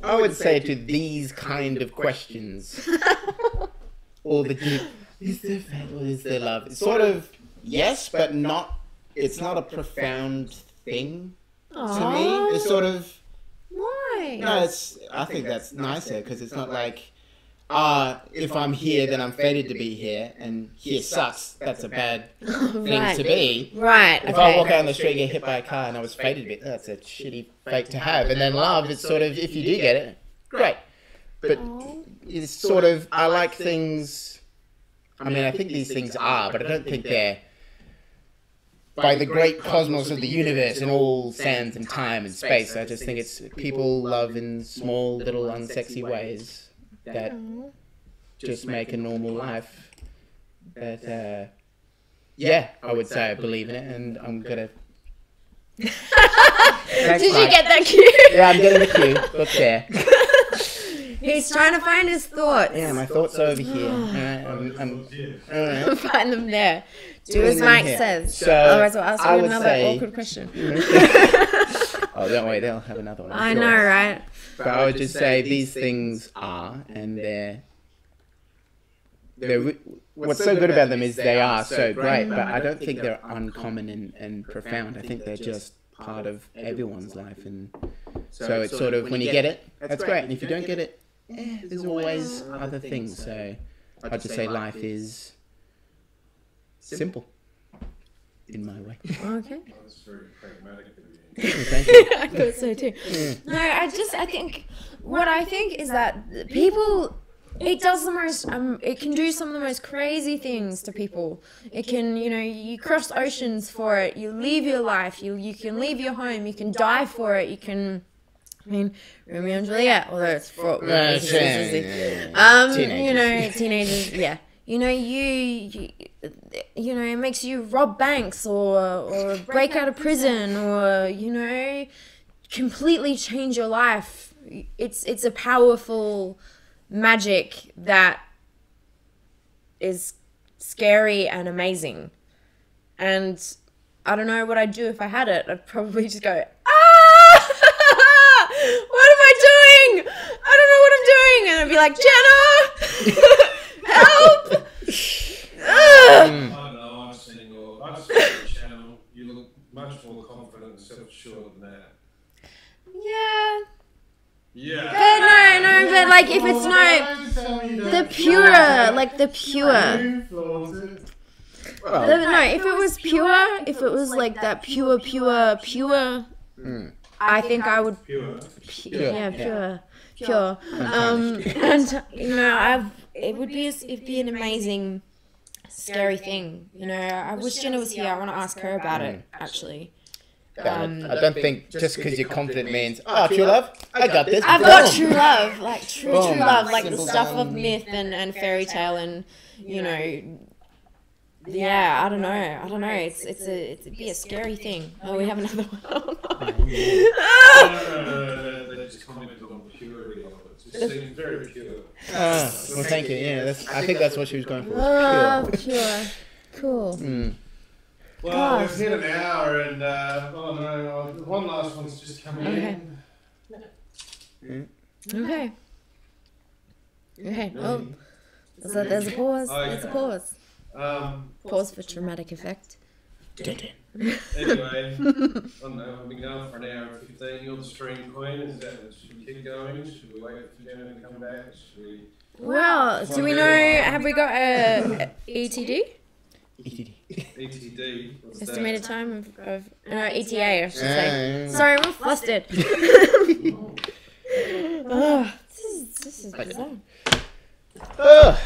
I would say to these kind of questions, all the deep, is there fate or is there love? It's sort of yes, but not. It's not a profound thing to me. It's sort of Why? no. I think that's nicer because it's not like if I'm here, then I'm fated to be here, and here sucks. That's a bad thing to be. Right. If I walk out on the street and get hit by a car and I was fated to be, that's a shitty fate to have. And then love is sort of, if you do get it, great. But it's sort of, I like things, I mean, I think these things are, but I don't think they're by the great cosmos of the universe and all sands and time and space. I just think it's people love in small, little, unsexy ways that just make a normal life. That, yeah, I would say I believe in it, and I'm gonna. Did you get that cue? Yeah, I'm getting the cue. Look there. He's trying to find his thoughts. Yeah, my thoughts are over here. Alright. Find them there. Do as them Mike here. says. So, Otherwise, I'll ask I you would another say- awkward question. Oh, don't worry, they'll have another one. I'm I sure. know, right? But I would just say these things are, and they're what's so good about them is they are so great, but I don't think they're uncommon and profound. I think they're just part of everyone's life, and so it's sort of when you get it, that's great, and if you don't get it, there's always other things. So I'd just say life is simple in my way. Okay. That's very pragmatic of you. Thank you. I thought so too. No, I think what I think is that people, it does the most, it can do some of the most crazy things to people. It can, you cross oceans for it, you leave your life, you can leave your home, you can die for it, you can, Romeo and Juliet, although it's fraught with teenagers, yeah. It makes you rob banks or break out of prison or, completely change your life. It's a powerful magic that is scary and amazing. And I don't know what I'd do if I had it. I'd probably just go, ah! What am I doing? I don't know what I'm doing. And I'd be like, Jenna, help! I don't know, I've seen your channel. You look much more confident and self-assured than that. Yeah. Yeah. But but like if it's the pure, like the pure. If it was pure, if it was like that pure. I think I would. Pure. And it'd be an amazing, scary thing. You know, I wish Jenna was here. I want to ask her about it actually. I don't think just because you're confident means, true love, I got this. I've got true love, like true love, like the stuff of myth and fairy tale and, you know, yeah, I don't know. It'd be a scary thing. Oh, we have another one. No, they just commented on the purity of it. It seems very pure. Well, thank you. Yeah, I think that's what she was going for. Pure. Cool. Well, we've hit an hour and, one last one's just coming in. Okay. Oh, there's a pause. There's a pause. Pause for dramatic effect. Anyway, I don't know, we've been going for an hour and 15. You're the stream queen. Should we keep going? Should we wait for Jenna to come back? Well, do we know, have we got a ETD? ETD. Estimated time of ETA, I should say. Sorry, I'm all flustered. This is bizarre.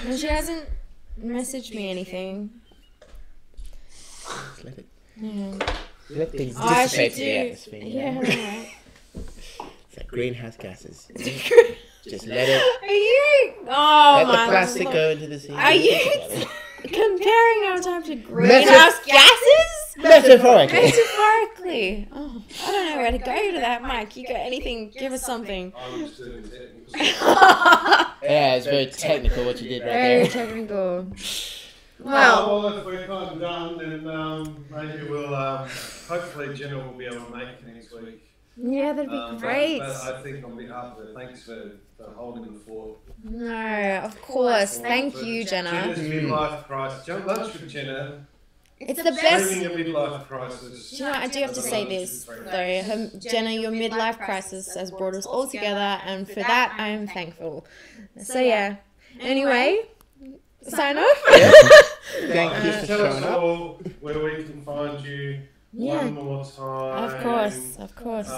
And she hasn't messaged me anything. Let it. Yeah. Let things I dissipate should in the do. atmosphere. Yeah, right. It's like greenhouse gases. Just let it. Are you? Oh Let my the plastic Lord. go into the sea. Are you comparing our time to greenhouse gases? Metaphorically. Metaphorically. Oh, I don't know where to go to that, Mike. You got anything? Give us something. I was doing technical Yeah, it's very technical what you did right Very there. technical. Well, if we're kind of done, then maybe we'll, hopefully Jenna will be able to make it next week. Yeah, that'd be great. But I think on behalf of her, thanks for holding the fort. No, of course. Thank you, Jenna. Jenna's midlife crisis. Lunch with Jenna. It's the best. Living a midlife crisis. Do you know, I do have to say this, though. Jenna, your midlife crisis has brought us all together, and for that, I am thankful. So, yeah. Anyway, sign off. Thank you for Tell us showing up. all where we can find you one more time. Of course.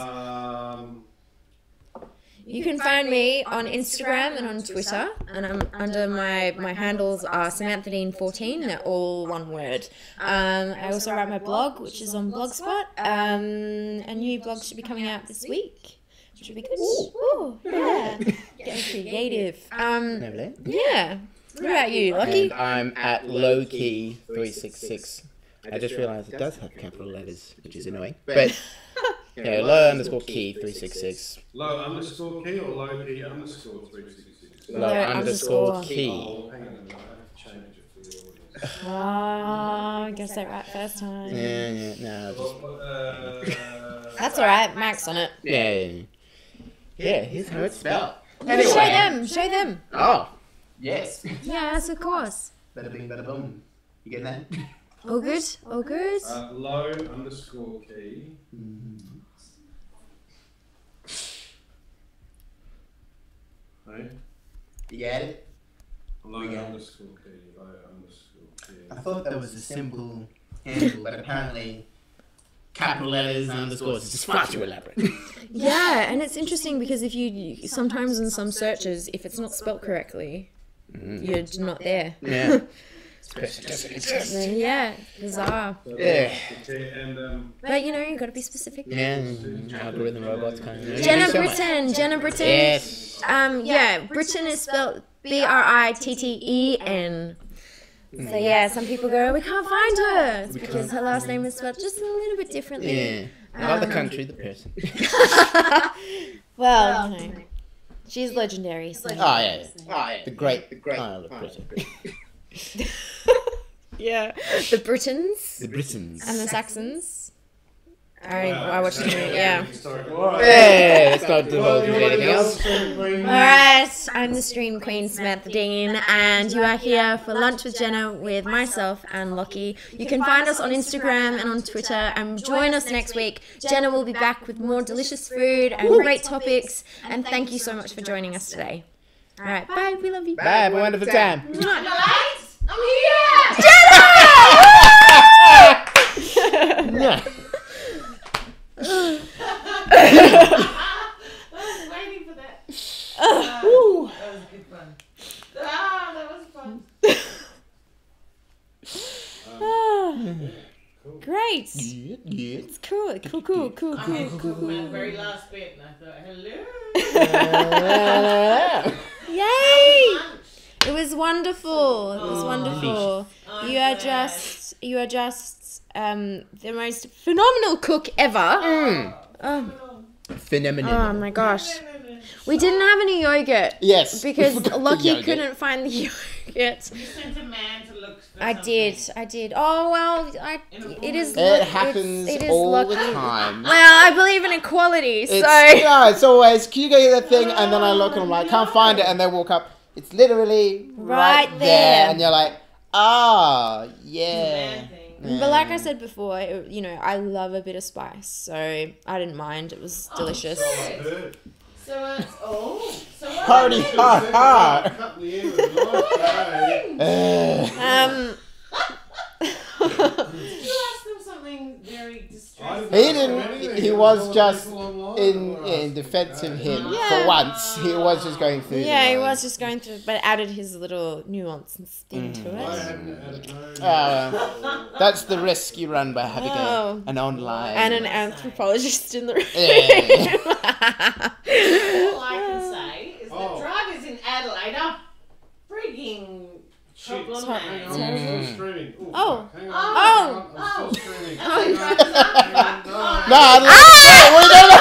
You can find me on Instagram and on Twitter, and I'm under my handles are SamanthaDean14. They're all one word. I also write my blog, which is on Blogspot. A new blog should be coming out this week, which would be good. Ooh, yeah, getting creative. Lovely. Yeah. What about you, Lucky? And I'm at lowkey366. I just realised it does have capital letters, which is annoying. But yeah, low_key366. Low_key or low_key_366? Low_key. Oh, hang on, I have to change it for the audience. Oh, I guess that right first time. Yeah, no, just... That's alright, Mac's on it. Yeah, here's how it's spelled. Show them. Oh, yes. Yes, of course. Bada bing, bada boom. You get that? All good? Low_key. Hey? You get it? Low_key. I thought that was a simple handle, but apparently capital letters and underscores is just far too elaborate. Yeah, and it's interesting because if you sometimes in some searches, if it's not spelt correctly, you're not there. Yeah. Yeah, bizarre. Yeah. And But you know, you got to be specific. Yeah, algorithm robots kind of. Jenna Britton. Yes. Britton is spelled Britten. So yeah, some people go, we can't find her. It's because her last name is spelled just a little bit differently. Yeah. Not the country, the person. Well, you know. She's legendary. So. Oh yeah. The great Isle of Britain. Yeah. The Britons The Britons. and the Saxons. I watched the movie, yeah. Hey, let's not divulge anything else. Alright, I'm the Stream Queen, Samantha Dean, and you are here for Lunch with Jenna with myself and Lockie. You can find us on Instagram and on Twitter, and join us next week. Jenna will be back with more delicious food and great topics, and thank you so much for joining us today. Alright, bye, we love you. Bye, have a wonderful time. I'm here! Yeah. I was waiting for that. That was good fun. That was fun. Great. Yeah. It's cool. I caught my very last bit and I thought, hello. Yay! It was wonderful. It was wonderful. You are just the most phenomenal cook ever. Oh Phenomenal. my gosh. We didn't have any yogurt. Yes. Because we forgot the Lockie yogurt. couldn't find the yogurt. You sent a man to look for I did. Oh well, it is. It happens it is all lucky. the time. Well, I believe in equality, so. It's always, can you go get that thing? And then I look and I'm like, can't find it. And they walk up. It's literally right there. And you're like, yeah. But like I said before, I love a bit of spice, so I didn't mind. It was delicious. Party hard. You asked them something very distressing. He didn't. He was just in defense of him for once. He was just going through. Yeah, he was just going through, but added his little nuance and spin to it. That's the risk you run by having an online and an anthropologist in the room. All I can say is that drivers in Adelaide are freaking problematic. Oh. No, we don't